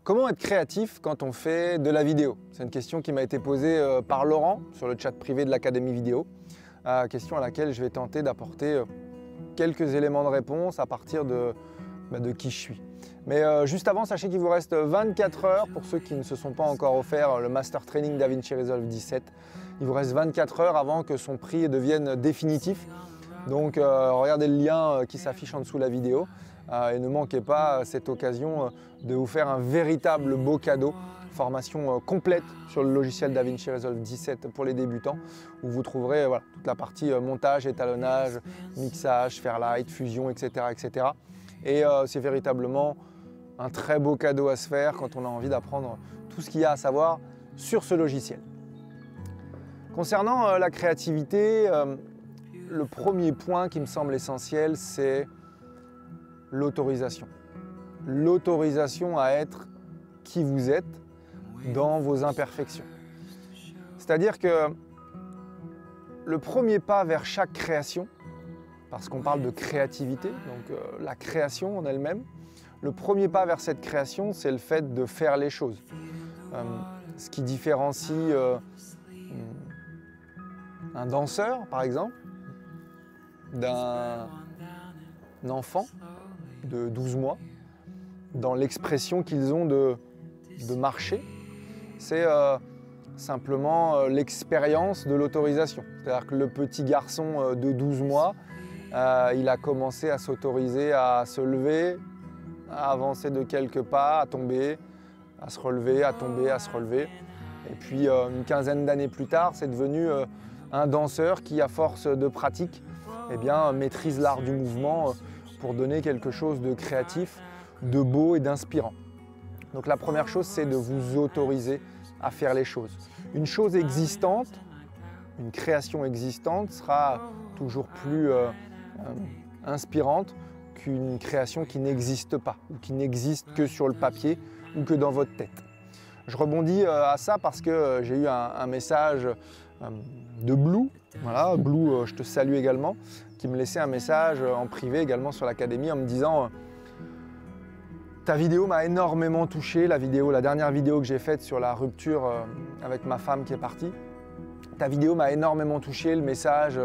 Comment être créatif quand on fait de la vidéo? C'est une question qui m'a été posée par Laurent sur le chat privé de l'Académie Vidéo. Question à laquelle je vais tenter d'apporter quelques éléments de réponse à partir de qui je suis. Mais juste avant, sachez qu'il vous reste 24 heures pour ceux qui ne se sont pas encore offerts le Master Training DaVinci Resolve 17. Il vous reste 24 heures avant que son prix devienne définitif. Donc regardez le lien qui s'affiche en dessous de la vidéo et ne manquez pas cette occasion de vous faire un véritable beau cadeau. Formation complète sur le logiciel DaVinci Resolve 17 pour les débutants où vous trouverez toute la partie montage, étalonnage, mixage, Fairlight, fusion, etc. etc. Et c'est véritablement un très beau cadeau à se faire quand on a envie d'apprendre tout ce qu'il y a à savoir sur ce logiciel. Concernant la créativité, le premier point qui me semble essentiel, c'est l'autorisation. L'autorisation à être qui vous êtes dans vos imperfections. C'est-à-dire que le premier pas vers chaque création, parce qu'on parle de créativité, donc la création en elle-même, le premier pas vers cette création, c'est le fait de faire les choses. Ce qui différencie un danseur, par exemple, d'un enfant de 12 mois, dans l'expression qu'ils ont de marcher, c'est simplement l'expérience de l'autorisation. C'est-à-dire que le petit garçon de 12 mois, il a commencé à s'autoriser à se lever, à avancer de quelques pas, à tomber, à se relever, à tomber, à se relever. Et puis une quinzaine d'années plus tard, c'est devenu un danseur qui, à force de pratique, eh bien, maîtrise l'art du mouvement pour donner quelque chose de créatif, de beau et d'inspirant. Donc la première chose, c'est de vous autoriser à faire les choses. Une chose existante, une création existante sera toujours plus inspirante qu'une création qui n'existe pas ou qui n'existe que sur le papier ou que dans votre tête. Je rebondis à ça parce que j'ai eu un message de Blue, voilà, Blue, je te salue également, qui me laissait un message en privé également sur l'Académie en me disant ta vidéo m'a énormément touché, la dernière vidéo que j'ai faite sur la rupture avec ma femme qui est partie. Ta vidéo m'a énormément touché, le message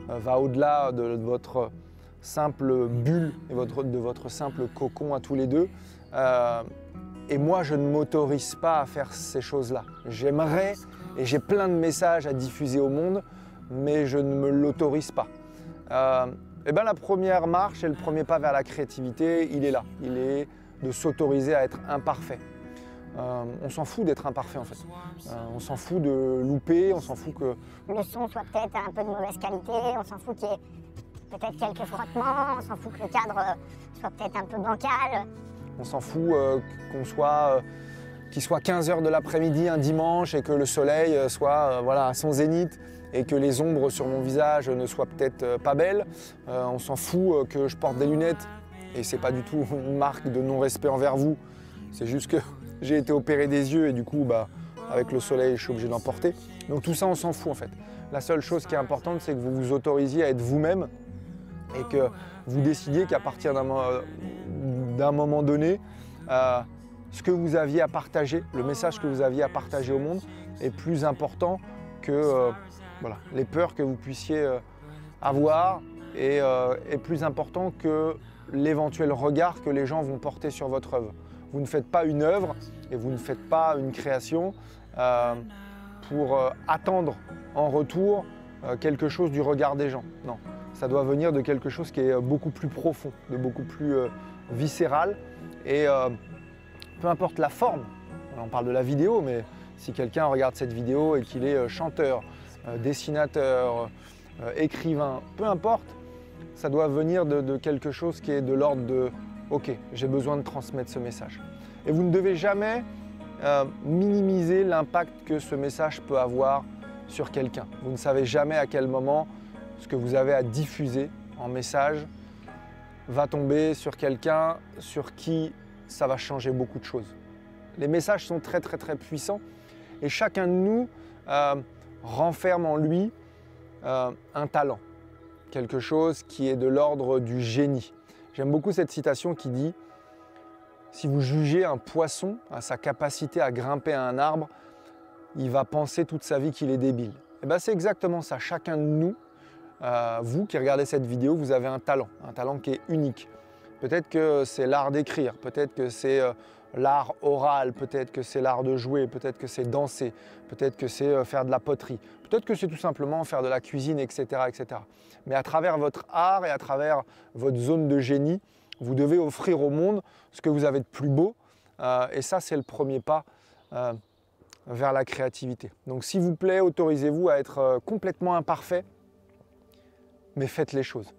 va au-delà de votre simple bulle et de votre simple cocon à tous les deux. Et moi, je ne m'autorise pas à faire ces choses-là. J'aimerais et j'ai plein de messages à diffuser au monde, mais je ne me l'autorise pas. Et bien, la première marche et le premier pas vers la créativité, il est là. Il est de s'autoriser à être imparfait. On s'en fout d'être imparfait en fait. On s'en fout de louper, on s'en fout que le son soit peut-être un peu de mauvaise qualité, on s'en fout qu'il y ait peut-être quelques frottements, on s'en fout que le cadre soit peut-être un peu bancal. On s'en fout qu'il soit 15 h de l'après-midi un dimanche et que le soleil soit à son zénith et que les ombres sur mon visage ne soient peut-être pas belles. On s'en fout que je porte des lunettes et c'est pas du tout une marque de non-respect envers vous. C'est juste que j'ai été opéré des yeux et du coup, avec le soleil, je suis obligé d'en porter. Donc tout ça, on s'en fout en fait. La seule chose qui est importante, c'est que vous vous autorisiez à être vous-même et que vous décidiez qu'à partir d'un moment donné, ce que vous aviez à partager, le message que vous aviez à partager au monde est plus important que les peurs que vous puissiez avoir et est plus important que l'éventuel regard que les gens vont porter sur votre œuvre. Vous ne faites pas une œuvre et vous ne faites pas une création pour attendre en retour quelque chose du regard des gens. Non, ça doit venir de quelque chose qui est beaucoup plus profond, de beaucoup plus viscéral. Et peu importe la forme, on parle de la vidéo, mais si quelqu'un regarde cette vidéo et qu'il est chanteur, dessinateur, écrivain, peu importe, ça doit venir de quelque chose qui est de l'ordre de « Ok, j'ai besoin de transmettre ce message ». Et vous ne devez jamais minimiser l'impact que ce message peut avoir sur quelqu'un. Vous ne savez jamais à quel moment ce que vous avez à diffuser en message va tomber sur quelqu'un sur qui ça va changer beaucoup de choses. Les messages sont très très très puissants et chacun de nous renferme en lui un talent, quelque chose qui est de l'ordre du génie. J'aime beaucoup cette citation qui dit Si vous jugez un poisson à sa capacité à grimper à un arbre, il va penser toute sa vie qu'il est débile. Et bien c'est exactement ça. Chacun de nous, vous qui regardez cette vidéo, vous avez un talent qui est unique. Peut-être que c'est l'art d'écrire, peut-être que c'est l'art oral, peut-être que c'est l'art de jouer, peut-être que c'est danser, peut-être que c'est faire de la poterie, peut-être que c'est tout simplement faire de la cuisine, etc., etc. Mais à travers votre art et à travers votre zone de génie, vous devez offrir au monde ce que vous avez de plus beau. Et ça, c'est le premier pas vers la créativité. Donc s'il vous plaît, autorisez-vous à être complètement imparfait, mais faites les choses.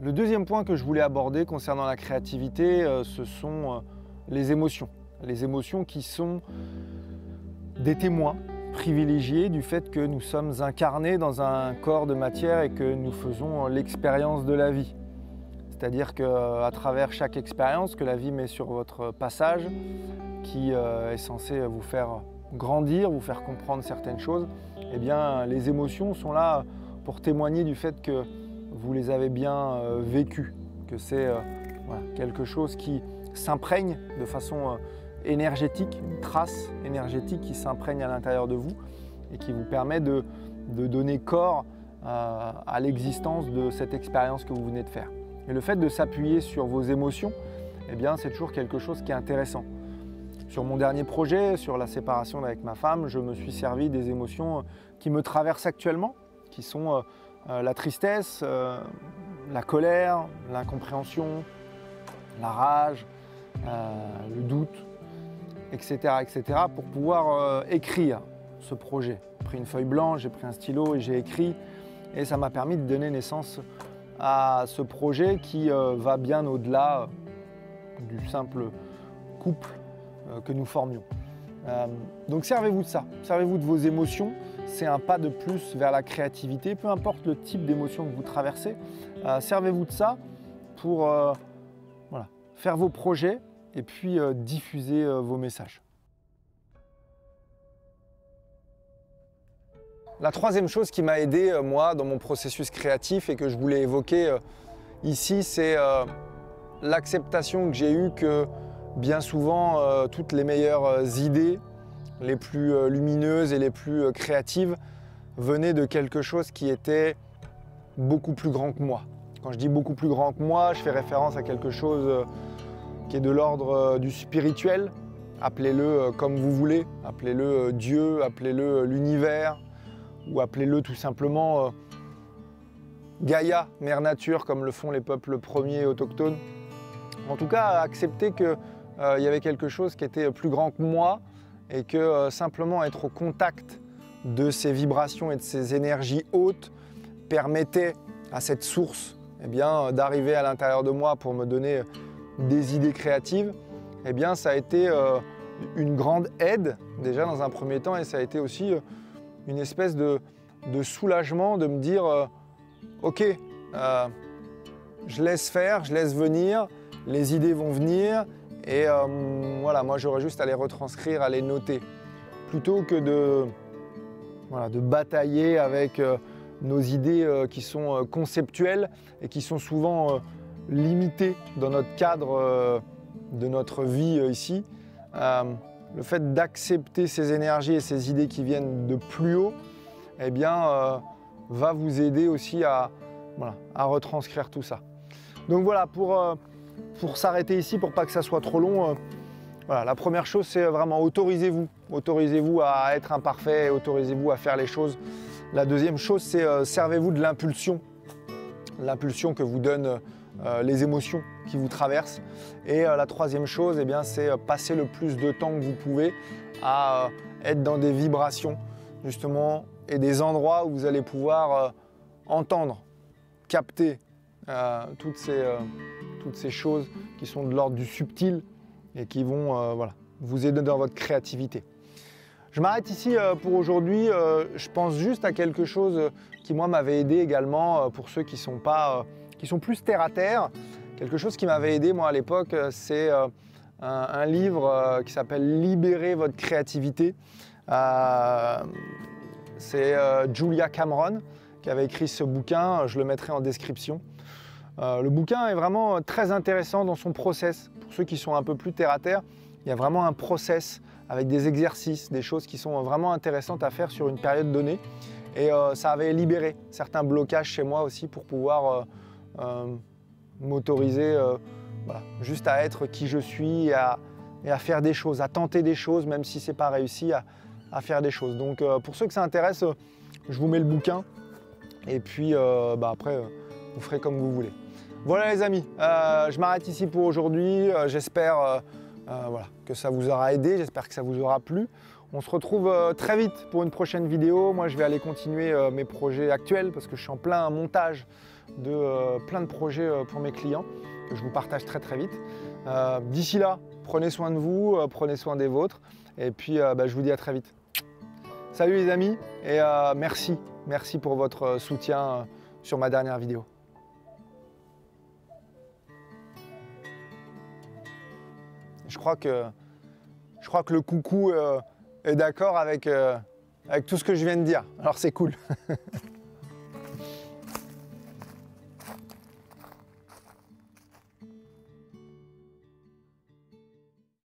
Le deuxième point que je voulais aborder concernant la créativité, ce sont les émotions. Les émotions qui sont des témoins privilégiés du fait que nous sommes incarnés dans un corps de matière et que nous faisons l'expérience de la vie. C'est-à-dire qu'à travers chaque expérience que la vie met sur votre passage, qui est censée vous faire grandir, vous faire comprendre certaines choses, eh bien les émotions sont là pour témoigner du fait que vous les avez bien vécues, que c'est voilà, quelque chose qui s'imprègne de façon énergétique, une trace énergétique qui s'imprègne à l'intérieur de vous et qui vous permet de donner corps à l'existence de cette expérience que vous venez de faire. Et le fait de s'appuyer sur vos émotions, eh bien, c'est toujours quelque chose qui est intéressant. Sur mon dernier projet, sur la séparation avec ma femme, je me suis servi des émotions qui me traversent actuellement, qui sont la tristesse, la colère, l'incompréhension, la rage, le doute, etc., etc., pour pouvoir écrire ce projet. J'ai pris une feuille blanche, j'ai pris un stylo et j'ai écrit. Et ça m'a permis de donner naissance à ce projet qui va bien au-delà du simple couple que nous formions. Donc servez-vous de ça, servez-vous de vos émotions. C'est un pas de plus vers la créativité, peu importe le type d'émotion que vous traversez. Servez-vous de ça pour voilà, faire vos projets et puis diffuser vos messages. La troisième chose qui m'a aidé, moi, dans mon processus créatif et que je voulais évoquer ici, c'est l'acceptation que j'ai eue que bien souvent, toutes les meilleures idées, les plus lumineuses et les plus créatives venaient de quelque chose qui était beaucoup plus grand que moi. Quand je dis beaucoup plus grand que moi, je fais référence à quelque chose qui est de l'ordre du spirituel. Appelez-le comme vous voulez, appelez-le Dieu, appelez-le l'univers, ou appelez-le tout simplement Gaïa, Mère Nature, comme le font les peuples premiers autochtones. En tout cas, accepter qu'il y avait quelque chose qui était plus grand que moi et que simplement être au contact de ces vibrations et de ces énergies hautes permettait à cette source eh bien, d'arriver à l'intérieur de moi pour me donner des idées créatives. Eh bien, ça a été une grande aide déjà dans un premier temps et ça a été aussi une espèce de soulagement de me dire ok, je laisse faire, je laisse venir, les idées vont venir et voilà, moi j'aurais juste à les retranscrire, à les noter plutôt que de batailler avec nos idées qui sont conceptuelles et qui sont souvent limitées dans notre cadre de notre vie ici. Le fait d'accepter ces énergies et ces idées qui viennent de plus haut, eh bien, va vous aider aussi à retranscrire tout ça. Donc voilà, pour s'arrêter ici, pour pas que ça soit trop long, voilà, la première chose, c'est vraiment autorisez-vous. Autorisez-vous à être imparfait, autorisez-vous à faire les choses. La deuxième chose, c'est servez-vous de l'impulsion que vous donnent les émotions qui vous traversent. Et la troisième chose, eh bien, c'est passer le plus de temps que vous pouvez à être dans des vibrations, justement, et des endroits où vous allez pouvoir entendre, capter toutes ces choses qui sont de l'ordre du subtil et qui vont vous aider dans votre créativité. Je m'arrête ici pour aujourd'hui. Je pense juste à quelque chose qui, moi, m'avait aidé également pour ceux qui sont plus terre à terre. Quelque chose qui m'avait aidé, moi, à l'époque, c'est un livre qui s'appelle « Libérer votre créativité ». C'est Julia Cameron qui avait écrit ce bouquin. Je le mettrai en description. Le bouquin est vraiment très intéressant dans son process. Pour ceux qui sont un peu plus terre à terre, il y a vraiment un process avec des exercices, des choses qui sont vraiment intéressantes à faire sur une période donnée. Et ça avait libéré certains blocages chez moi aussi pour pouvoir m'autoriser voilà, juste à être qui je suis et à faire des choses, à tenter des choses, même si ce n'est pas réussi, à faire des choses. Donc pour ceux que ça intéresse, je vous mets le bouquin et puis après, vous ferez comme vous voulez. Voilà les amis, je m'arrête ici pour aujourd'hui. J'espère voilà, que ça vous aura aidé, j'espère que ça vous aura plu. On se retrouve très vite pour une prochaine vidéo. Moi, je vais aller continuer mes projets actuels parce que je suis en plein montage de plein de projets pour mes clients que je vous partage très très vite. D'ici là, prenez soin de vous, prenez soin des vôtres et puis je vous dis à très vite. Salut les amis et merci pour votre soutien sur ma dernière vidéo. Je crois que le coucou est d'accord avec tout ce que je viens de dire. Alors c'est cool.